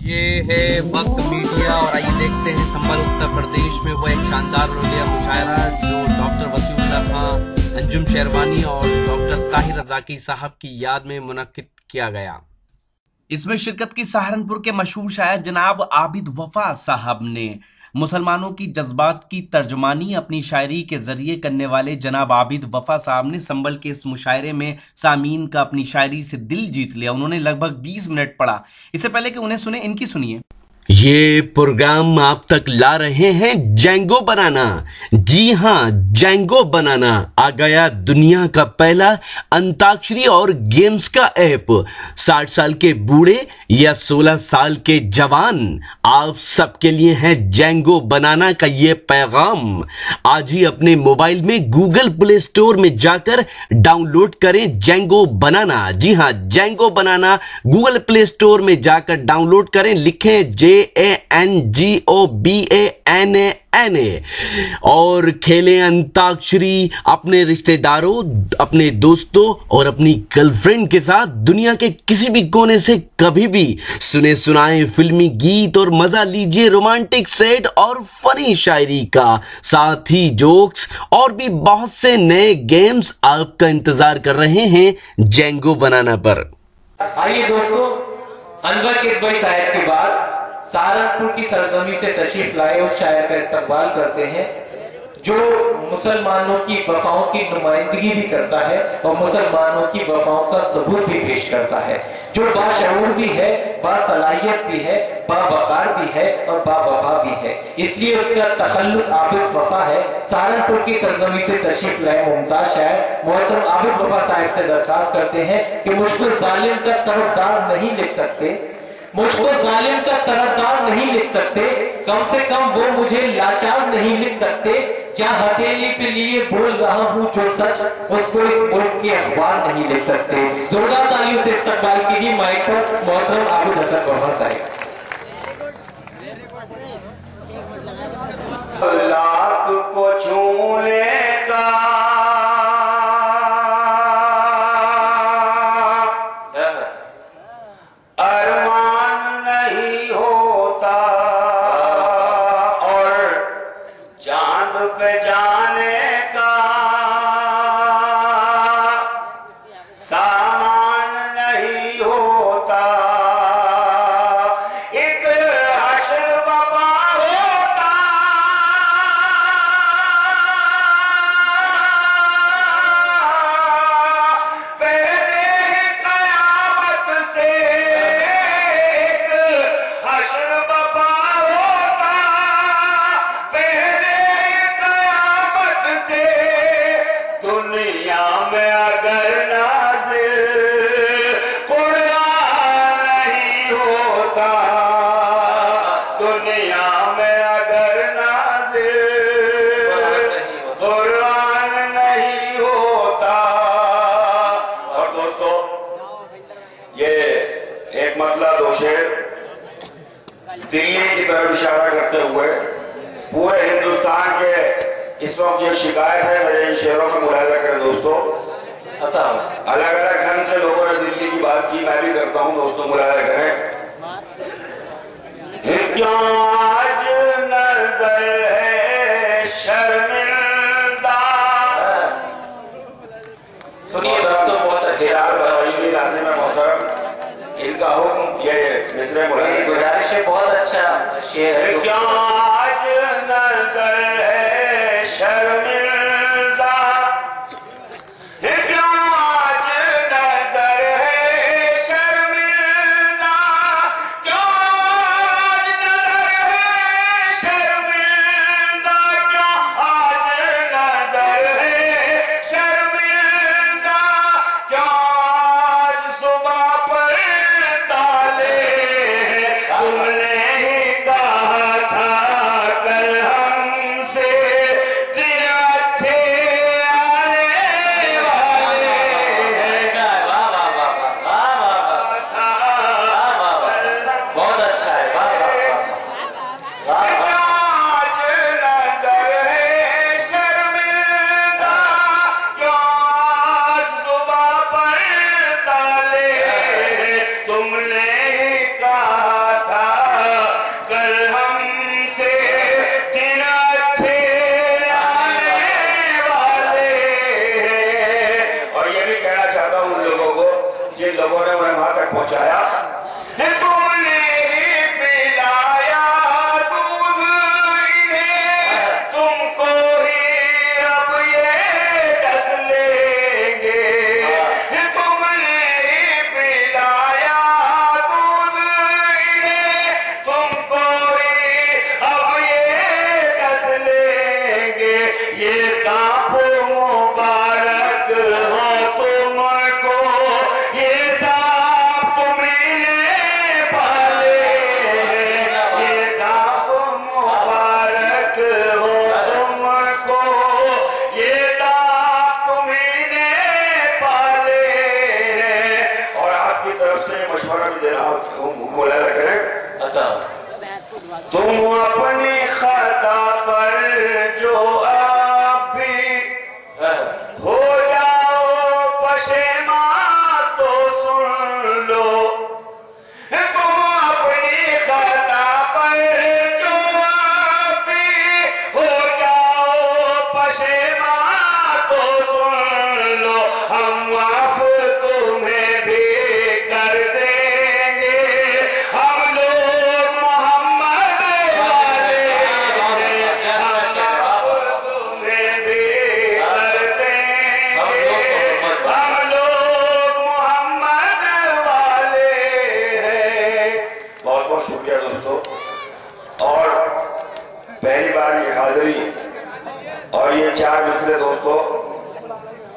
یہ ہے وقت میڈیا اور آئیے دیکھتے ہیں سنبھل اتر پردیش میں وہ ایک شاندار رولیہ مشاعرہ جو ڈاکٹر وسیم اللہ خان، انجم شیروانی اور ڈاکٹر طاہر رضاکی صاحب کی یاد میں منعقد کیا گیا۔ اس میں شرکت کی سہارنپور کے مشہور شاعر جناب عابد وفا صاحب نے مسلمانوں کی جذبات کی ترجمانی اپنی شاعری کے ذریعے کرنے والے جناب عابد وفا صاحب نے سنبھل کے اس مشاعرے میں سامعین کا اپنی شاعری سے دل جیت لیا۔ انہوں نے لگ بھگ 20 منٹ پڑھا۔ اس سے پہلے کہ انہیں سنیں، ان کی سنیے۔ یہ پروگرام آپ تک لا رہے ہیں جینگو بنانا۔ جی ہاں، جینگو بنانا آ گیا دنیا کا پہلا انتاکشری اور گیمز کا ایپ۔ 60 سال کے بوڑھے یا 16 سال کے جوان، آپ سب کے لیے ہے جینگو بنانا کا یہ پیغام۔ آج ہی اپنے موبائل میں گوگل پلے سٹور میں جا کر ڈاؤن لوڈ کریں جینگو بنانا۔ جی ہاں، جینگو بنانا گوگل پلے سٹور میں جا کر ڈاؤن لوڈ کریں، لکھیں JANGOBANANA اور کھیلیں انتاکشری اپنے رشتہ داروں، اپنے دوستوں اور اپنی گرل فرینڈ کے ساتھ دنیا کے کسی بھی کونے سے کبھی بھی۔ سنے سنائیں فلمی گیت اور مزہ لیجئے رومانٹک سیٹ اور فنی شاعری کا، ساتھ ہی جوکس اور بھی بہت سے نئے گیمز آپ کا انتظار کر رہے ہیں جینگو بنانا پر۔ آئیے دوستو، انور کیدوئی صاحب کے بعد سہارنپور کی سرزمین سے تشریف لائے اس شاعر کا استقبال کرتے ہیں جو مسلمانوں کی وفاؤں کی نمائندگی بھی کرتا ہے اور مسلمانوں کی وفاؤں کا ثبوت بھی پیش کرتا ہے، جو باشعور بھی ہے، باصلاحیت بھی ہے، باوقار بھی ہے اور باوفا بھی ہے۔ اس لیے اس کا تخلص عابد وفا ہے۔ سہارنپور کی سرزمین سے تشریف لائے ممتاز شاعر محترم عابد وفا صاحب سے درخواست کرتے ہیں کہ مجھ کو ظالم کا طرفدار نہیں لکھ سکتے، مجھ کو ظالم کا طرفدار نہیں لکھ سکتے، کم سے کم وہ مجھے لاچار نہیں لکھ سکتے، جہاں ہتھیلی پہ لیے بول رہا ہوں جو سچ، اس کو اس ملک کے اخبار نہیں لکھ سکتے۔ زوردار تالیوں سے استقبال کیجیے مائک پر محترم عابد حسن وفا صاحب۔ لاکھ کو چھونے کا ارمان نہیں ہوتا اور چاند پہ جانے کا سامان نہیں ہوتا، ایک حشر بابا ہوتا، پہلے قیامت سے ایک حشر بابا ہوتا، پہلے قیامت سے دنیا میں اگر نازل قرآن نہیں ہوتا، دنیا میں اگر نازل قرآن نہیں ہوتا۔ اور دوستو، یہ ایک مسئلہ دو شعر دلی کی طرف اشارہ کرتے ہوئے پورے ہندوستان کے اس وقت یہ شکایت ہے، میرے ان شعروں کا ملاحظہ کریں دوستو، الگ الگ ڈھنگ سے لوگوں نے دلی کی بات کی، میں بھی کرتا ہوں دوستو، ملاحظہ کریں۔ کیا آج نظر ہے شرمندہ، سنیے دوستو، بہت اچھے لانے میں محترم ان کا حکم یہ مصرع ملاحظہ گزارش ہے، بہت اچھا شعر ہے۔ کیا آج نظر ہے شرمندہ، کیا آج نظر ہے شرمندہ، کیا آج نظر ہے شرمندہ، کیا آج نظر ہے شرمندہ، کیا آج صبح پر تالے तुम अपनी खता पर जो आप भी हो जाओ पशेमां तो सुन लो, तुम अपनी खता पर जो आप भी हो जाओ पशेमां तो सुन लो, हम माफ तुम्हें भी कर देंगे, हम लोग मोहम्मद वाले हैं, हम माफ तुम्हें भी कर देंगे, हम लोग मोहम्मद वाले हैं। बहुत बहुत शुक्रिया दोस्तों। और पहली बार ये हाजिरी और ये 4 मिसरे दोस्तों,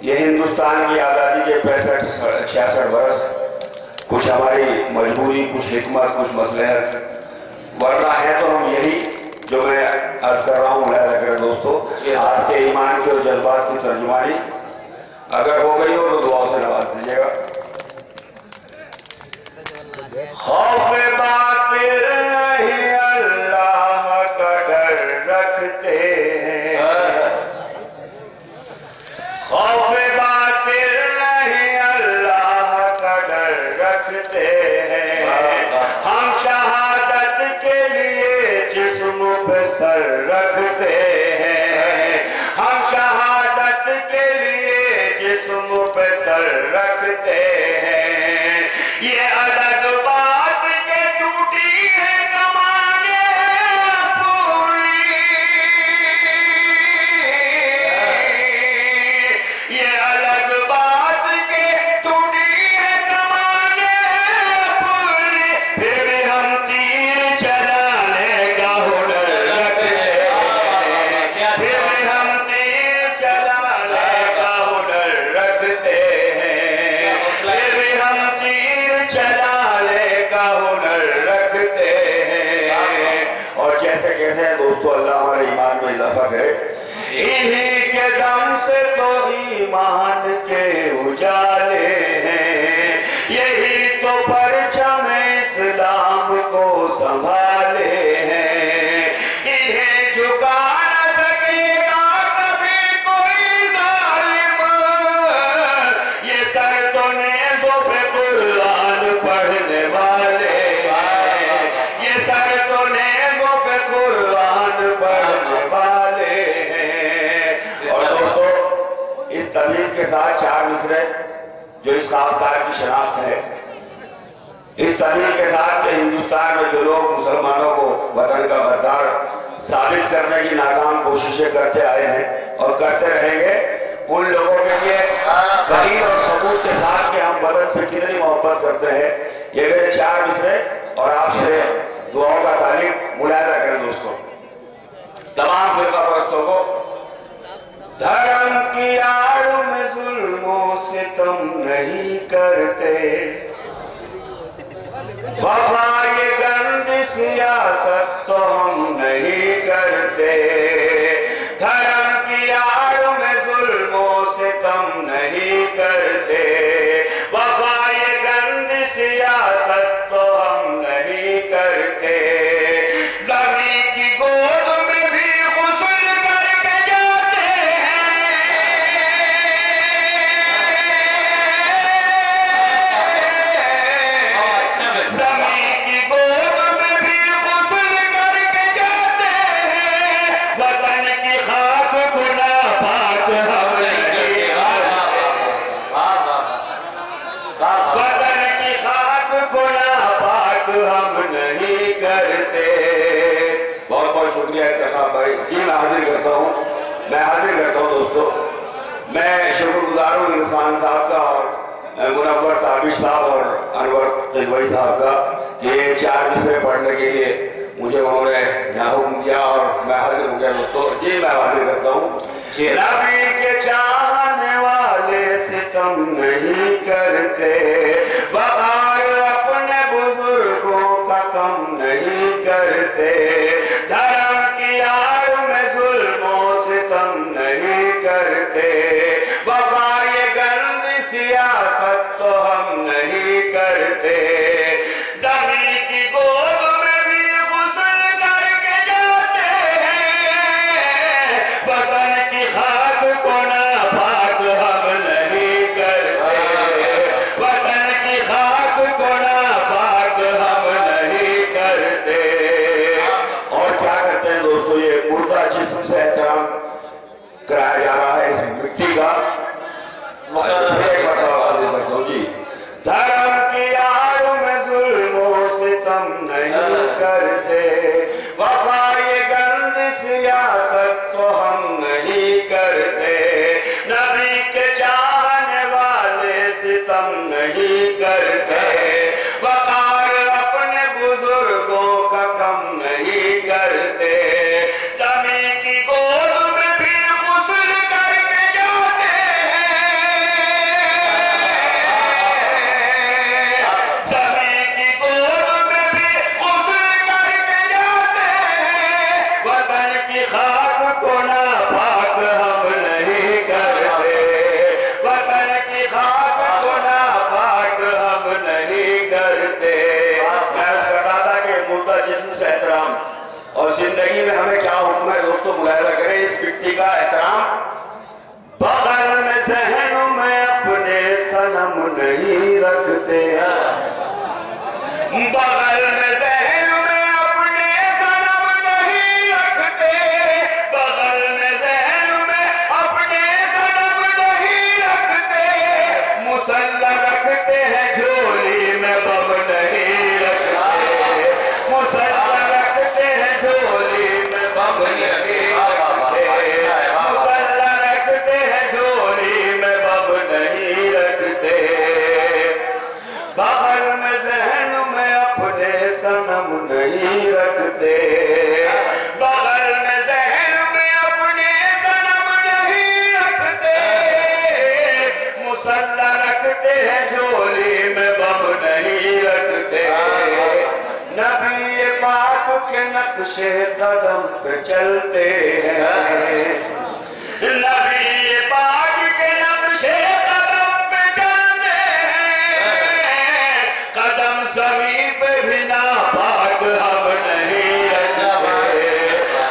ये हिंदुस्तान की आज़ादी के 65-66 बरस, कुछ हमारी मजबूरी, कुछ हिकमत, कुछ मसलहत, वरना है तो हम यही जो मैं अर्ज कर रहा हूँ मुलाहिजा करें दोस्तों, आपके ईमान के और जज्बात की तर्जुमानी अगर हो गई हो तो दुआओं से नवाज दीजिएगा। खौफ बातिल नहीं अल्लाह का डर रखते हैं, खौफ बातिल नहीं अल्लाह का डर रखते हैं, हम शहादत के लिए जिस्म पे सर रखते हैं, हम शहादत के लिए जिस्म पे सर रखते हैं, ये अलग बात के टूटी है कमाने पूरी, ये अलग बात के टूटी है कमाने पूरी, फिर भी हम तीर चलाने का हुनर रखते हैं, फिर भी हम तीर चलाने का हुनर रखते हैं, फिर भी हम तीर चलाने का हुनर रखते हैं। और जैसे कहते हैं दोस्तों, अल्लाह हमारे ईमान में इजाफा करे, इन्हीं के दम से तो ईमान के उजाले हैं, यही तो परचम इस्लाम को संभाले हैं, इन्हें झुका न सकेगा कभी कोई जालिम, ये सर तो नेज़ों पे कुरान पढ़ने वाले हैं, ये सर तो नेज़ों पे कुरान पढ़ने वाले हैं। और दोस्तों, इस तमीज़ के साथ 4 मिसरे जो इस साहब की शनाख्त है, इस तमीज़ के साथ कि हिंदुस्तान में जो लोग मुसलमानों को वतन का गद्दार साबित करने की नाकाम कोशिशें करते आए हैं और करते रहेंगे, उन लोगों के लिए दलील और सबूत के साथ कि हम वतन से कितनी मोहब्बत करते हैं, ये मेरे 4 मिसरे और आपसे दुआओं का तालीम मुलाहिजा करें दोस्तों। तमाम फिरका परस्तों को, धर्म की आड़ में जुल्मों से तुम नहीं करते, वफा ये गंद सियासत तो हम नहीं करते, धर्म की आड़ में जुल्मों से तुम नहीं करते, वफा ये गंद सियासत तो हम नहीं करते, ज़मीं की गोद में भी गुस्ल करके जाते हैं, ज़मीं की गोद में भी गुस्ल करके जाते हैं, वतन की खाक को नापाक हम नहीं वतन की खाक को नापाक हम नहीं करते। बहुत बहुत शुक्रिया इत्तेखाब भाई जी। मैं हाजिर करता हूँ दोस्तों, मैं शुक्रगुजार हूँ इरफान साहब का और मुनव्वर ताबिश साहब और अनवर तजवई साहब का, ये 4 मिसरे पढ़ने के लिए मुझे उन्होंने यहाँ हुक्म किया और मैं हाजिर हो गया दोस्तों जी। मैं हाजिर करता हूँ। नबी के चाहने वाले सितम नहीं करते, बहार अपने बुजुर्गों का कम नहीं करते, धर्म की आड़ में जुल्मों से तुम नहीं करते, वफा ये गंद सियासत तो हम नहीं करते, ज़मीं की गोद में भी गुस्ल नहीं करते, वफा ये गर्द सियासत तो हम नहीं करते, नबी के चाहने वाले सितम नहीं करते, वकार अपने बुजुर्गों का कम नहीं करते, जमी की गोद में भी गुस्ल करके जाते हैं, जमी की गोद में भी गुस्ल करके जाते हैं, वतन की खाक को नापाक हम नहीं करते, वतन की खाक को नापाक हम नहीं करते। मैं कहा था कि मुर्दा जिस्म से एहतराम और जिंदगी में हमें क्या हुक्म है दोस्तों, मुलाहिजा करें इस मिट्टी का एहतराम। बगल में जहन में अपने सनम नहीं रखते, बगल में जहन में अपने सनम नहीं रखते, बगल में जहन में अपने सनम नहीं रखते, मुसल्ला रखते हैं झोली में बम नहीं रखते, मुसल्ला रखते हैं झोली में बम नहीं रखते, मुसल्ला रखते हैं झोली में बम नहीं रखते, बगल में जहन में अपने सनम नहीं रखते, बगल में जहन में अपने सनम नहीं रखते, मुसल्ला रखते हैं झोली में बम नहीं रखते, नबी पाक के नक्शे कदम पे चलते हैं, नबी पाक के नक्शे कदम पे चलते हैं, कदम ज़मीन पे भी नापाक हम नहीं रखते,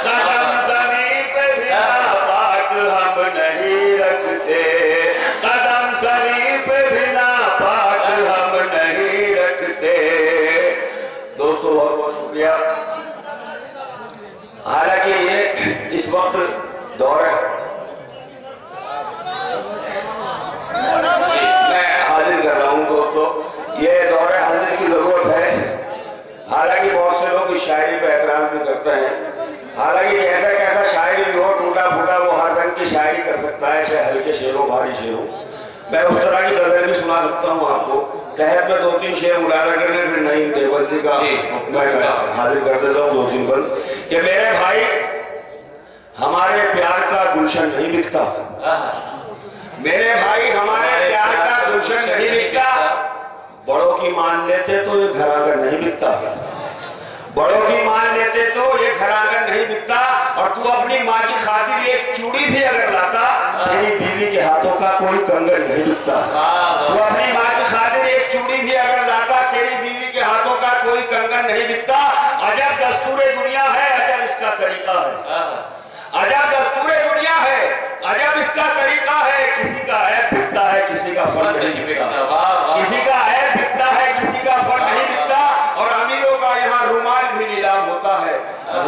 कदम ज़मीन पे भी नापाक हम नहीं रखते, कदम ज़मीन पे भी नापाक हम नहीं रखते। दोस्तों बहुत बहुत शुक्रिया। हालांकि ये इस वक्त दौर है, मैं हाजिर कर रहा हूँ दोस्तों, ये दौर हाजिर की जरूरत है। हालांकि बहुत से लोग इस शायरी पे एहतराम भी करते हैं, हालांकि कैसा कैसा शायरी भी हो, टूटा फूटा, वो हर रंग की शायरी कर सकता है, चाहे हल्के शेरों भारी शेरों। मैं उस तरह की गजल भी सुना सकता हूँ आपको। तहत में 2-3 शेर मुलायजा करने, फिर नईम देवबंदी का मैं हाजिर कर देता हूँ 2-3 बंद कि मेरे भाई हमारे प्यार का गुलशन नहीं बिकता, मेरे भाई हमारे प्यार का गुलशन नहीं बिकता, बड़ों की मान लेते तो ये घर आंगन नहीं बिकता, बड़ों की मान लेते तो ये घर आंगन नहीं बिकता, और तू अपनी माँ की खातिर एक चूड़ी भी अगर लाता, तेरी बीवी के हाथों का कोई कंगन नहीं बिकता, तू अपनी माँ की खातिर एक चूड़ी भी अगर लाता, तेरी बीवी के हाथों का कोई कंगन नहीं बिकता। अजब दस्तूरे दुनिया है, अजब इसका तरीका है, अजब दस्तूरे दुनिया है, अजब इसका तरीका है, किसी का ऐब बिकता है, किसी का फल नहीं बिकता, किसी का ऐब बिकता है, किसी का फल नहीं बिकता, और अमीरों का यहाँ रुमाल भी नीलाम होता है,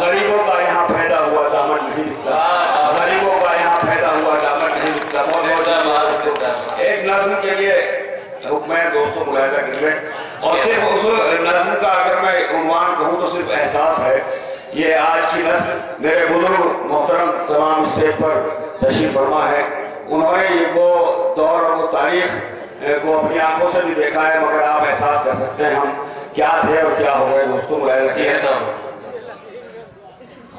गरीबों का यहाँ पैदा हुआ दामन नहीं बिकता, गरीबों का यहाँ पैदा हुआ दामन नहीं बिकता। बहुत बहुत एक नज़्म के लिए हुक्म है दोस्तों, मुलाहिजा कर लें, और सिर्फ उस नज़्म का अगर मैं उन्वान कहूँ तो सिर्फ एहसास है। ये आज की नस्ल मेरे बुजुर्ग मोहतरम तमाम स्टेज पर तशरीफ फरमा है, उन्होंने ये वो दौर और वो तारीख को अपनी आंखों से भी देखा है, मगर आप एहसास कर सकते हैं हम क्या थे और क्या हो गए दोस्तों। मुलाहिजा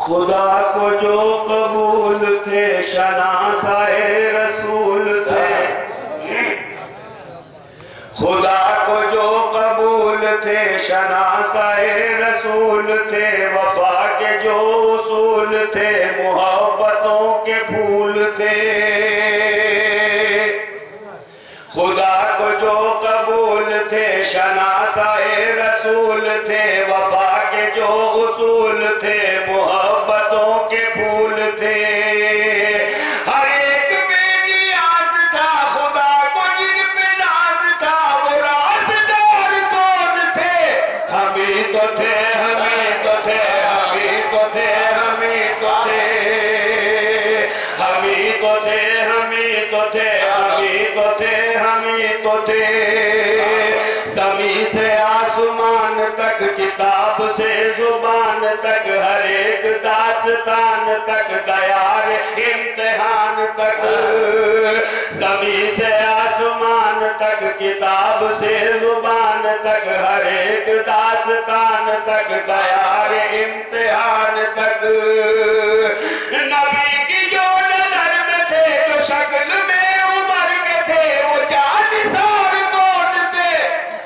खुदा को जो कबूल थे शनासाए रसूल थे, खुदा को जो कबूल थे शनासाए रसूल थे, वफा के जो उसूल थे मोहब्बतों के फूल थे, खुदा को जो कबूल थे शनासाए रसूल थे, वफा के जो उसूल थे मोहब्बतों के फूल थे, हर एक में नियाज था खुदा को जिन पे नाज था, वो राज़दार कौन थे, हम ही तो थे, हम ही तो थे, हम ही तो थे, हम ही तो थे, हम ही तो थे, हम ही तो थे, हम ही तो थे, हम ही तो थे, ज़मीन से आसमान तक किताब से जुबान तक, हर एक दास्तान तक, दयार इम्तिहान तक, ज़मीन से आसमान तक, किताब से जुबान तक, हर एक दास्तान तक, दयार इम्तिहान तक। नबी की जो नजर में थे, जो शक्ल में उमर के थे, वो जानिसार कौन थे?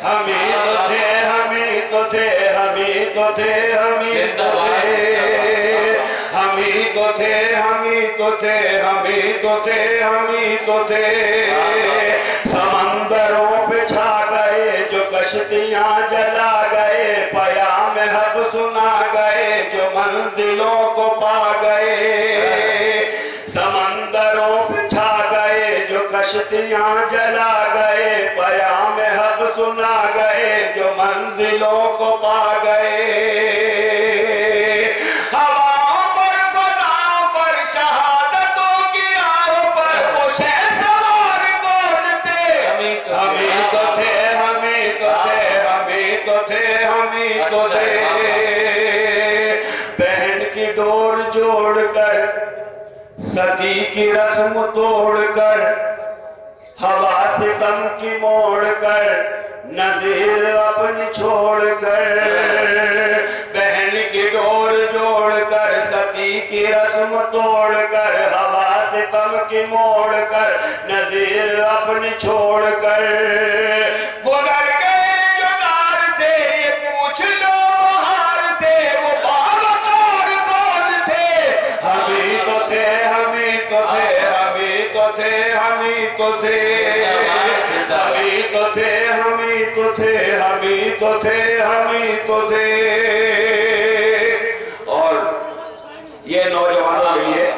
हमी तो थे, हमी तो थे, हमी तो थे, हमी तो थे, हमी तो थे, हमी तो थे, हमी तो थे, हमी तो थे। समंदरों पे छा गए जो कश्तियां जला गए, पयाम हक सुना गए जो मंजिलों को पा गए। समंदरों पे छा गए जो कश्तियां जला गए, पयाम हक सुना गए जो मंजिलों को पा गए। हवाओं पर, फजाओं पर, शहादतों की राहों पर वो शहसवार कौन थे? हमी तो थे, हमी तो थे, हमी तो थे, हमी तो थे। बहन की डोर जोड़कर, सदी की रस्म तोड़कर, हवा से दम की मोड़कर, नज़ीर अपनी छोड़कर, बहन की डोर जोड़कर, सदी की रस्म तोड़कर, हवा से दम की मोड़कर, नज़ीर अपनी छोड़कर, गुजर गए जो दार से, ये पूछ लो बहार से, वो बावकार कौन थे? हमी तो थे, हमी तो थे, हमी तो थे, हमी तो थे, हमी तो थे, हमी तो थे, हमी तो थे, हमी तो थे। और ये नौजवानों के लिए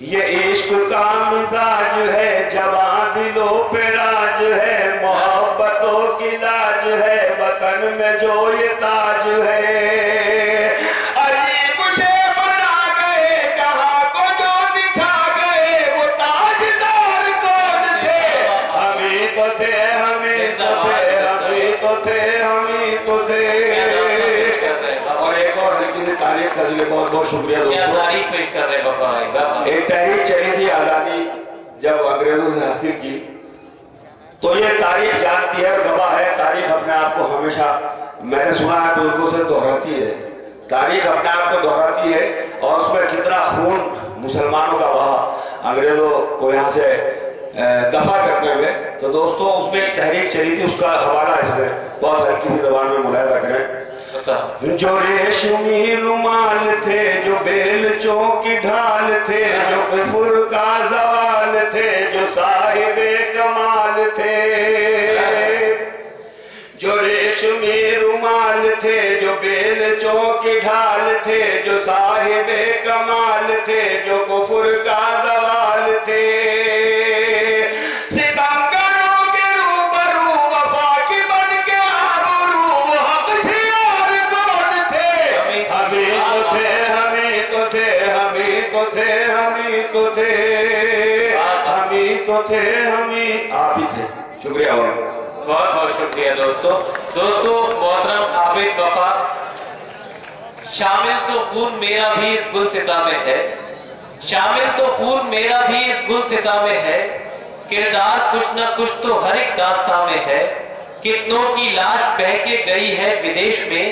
ये इश्क का मिजाज है, जवां दिलों पे राज है, मोहब्बतों की लाज है, वतन में जो ये ताज है। अजीब शे बना गए जहां को जो दिखा गए, वो ताजदार कौन थे? हमी तो थे, हमी तो थे, हमी तो थे, हमी तो थे। और एक और हल्की सी तारीफ कर लिए, बहुत बहुत शुक्रिया दोस्तों। तारीफ पेश कर रहे बाबा। एक तहरीक चली थी आजादी जब अंग्रेजों ने हासिल की, तो ये तारीख जानती है और गवाह है। तारीख अपने आप को हमेशा, मैंने सुना है बुजुर्गों से दोहराती है, तारीख अपने आप को दोहराती है। और उसमें कितना खून मुसलमानों का बहा अंग्रेजों को यहाँ से दफा करने में। तो दोस्तों उसमें एक तहरीक चली थी, उसका हवाला इसमें बहुत हल्की सी जबान में मुलायजा करें। जो रेशमी रुमाल थे, जो बेलचों की ढाल थे, जो कुफर का जवाल थे, जो साहिबे कमाल थे। जो रेशमी रुमाल थे, जो बेलचों की ढाल थे, जो साहिबे कमाल थे, जो कुफर का जवाल थे। सितमगरों के रूबरू वफा की बन के आबरू, वो हक शियार कौन थे? हमी तो थे, हमी तो थे, हमी तो थे, हमी तो थे, हमी तो थे, हमी आप ही थे। शुक्रिया। और बहुत बहुत शुक्रिया दोस्तों। मोहतरम आबिद वफा, शामिल तो खून मेरा भी इस गुलसिता में है, शामिल तो खून मेरा भी इस गुलसिता में है, किरदार कुछ न कुछ तो हर एक दास्ता में है। कितनों की लाश बह के गई है विदेश में,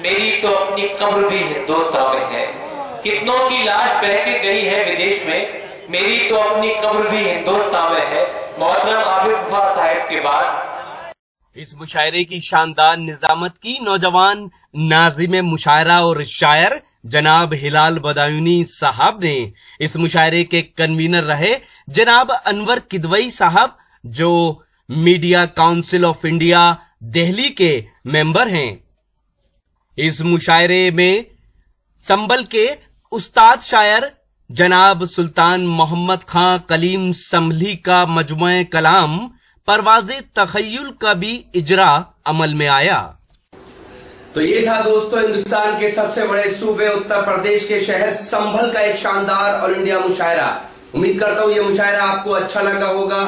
मेरी तो अपनी कब्र भी हिंदुस्तान में है। कितनों की लाश बह के गई है विदेश में, मेरी तो अपनी कब्र भी हिंदुस्तान में है। मोहतरम आबिद वफा साहब के बाद इस मुशायरे की शानदार निजामत की नौजवान नाज़िम मुशायरा और शायर जनाब हिलाल बदायूनी साहब ने। इस मुशायरे के कन्वीनर रहे जनाब अनवर किदवई साहब, जो media council of India Delhi के मेंबर हैं। इस मुशायरे में संबल के उस्ताद शायर जनाब सुल्तान मोहम्मद खां कलीम संभली का मजमुए कलाम परवाज़े तखय्युल का भी इजरा अमल में आया। तो ये था दोस्तों हिंदुस्तान के सबसे बड़े सूबे उत्तर प्रदेश के शहर संभल का एक शानदार ऑल इंडिया मुशायरा। उम्मीद करता हूँ ये मुशायरा आपको अच्छा लगा होगा।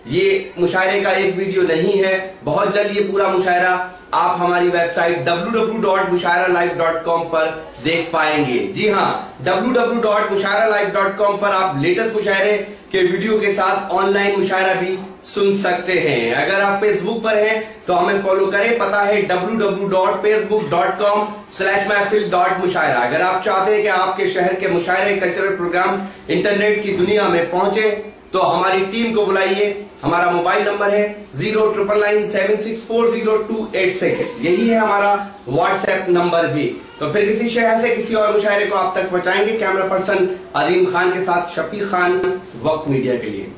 ये मुशायरे का एक वीडियो नहीं है, बहुत जल्द ये पूरा मुशायरा आप हमारी वेबसाइट www.mushairalive.com पर देख पाएंगे। जी हाँ, www.mushairalive.com पर आप लेटेस्ट मुशायरे के वीडियो के साथ ऑनलाइन मुशायरा भी सुन सकते हैं। अगर आप फेसबुक पर हैं तो हमें फॉलो करें, पता है www.facebook.com/महफिल.मुशायरा। अगर आप चाहते हैं कि आपके शहर के मुशायरे कल्चरल प्रोग्राम इंटरनेट की दुनिया में पहुंचे तो हमारी टीम को बुलाइए। हमारा मोबाइल नंबर है 09997640286। यही है हमारा व्हाट्सएप नंबर भी। तो फिर किसी शहर से किसी और मुशायरे को आप तक पहुंचाएंगे। कैमरा पर्सन अजीम खान के साथ शफीक खान, वक्त मीडिया के लिए।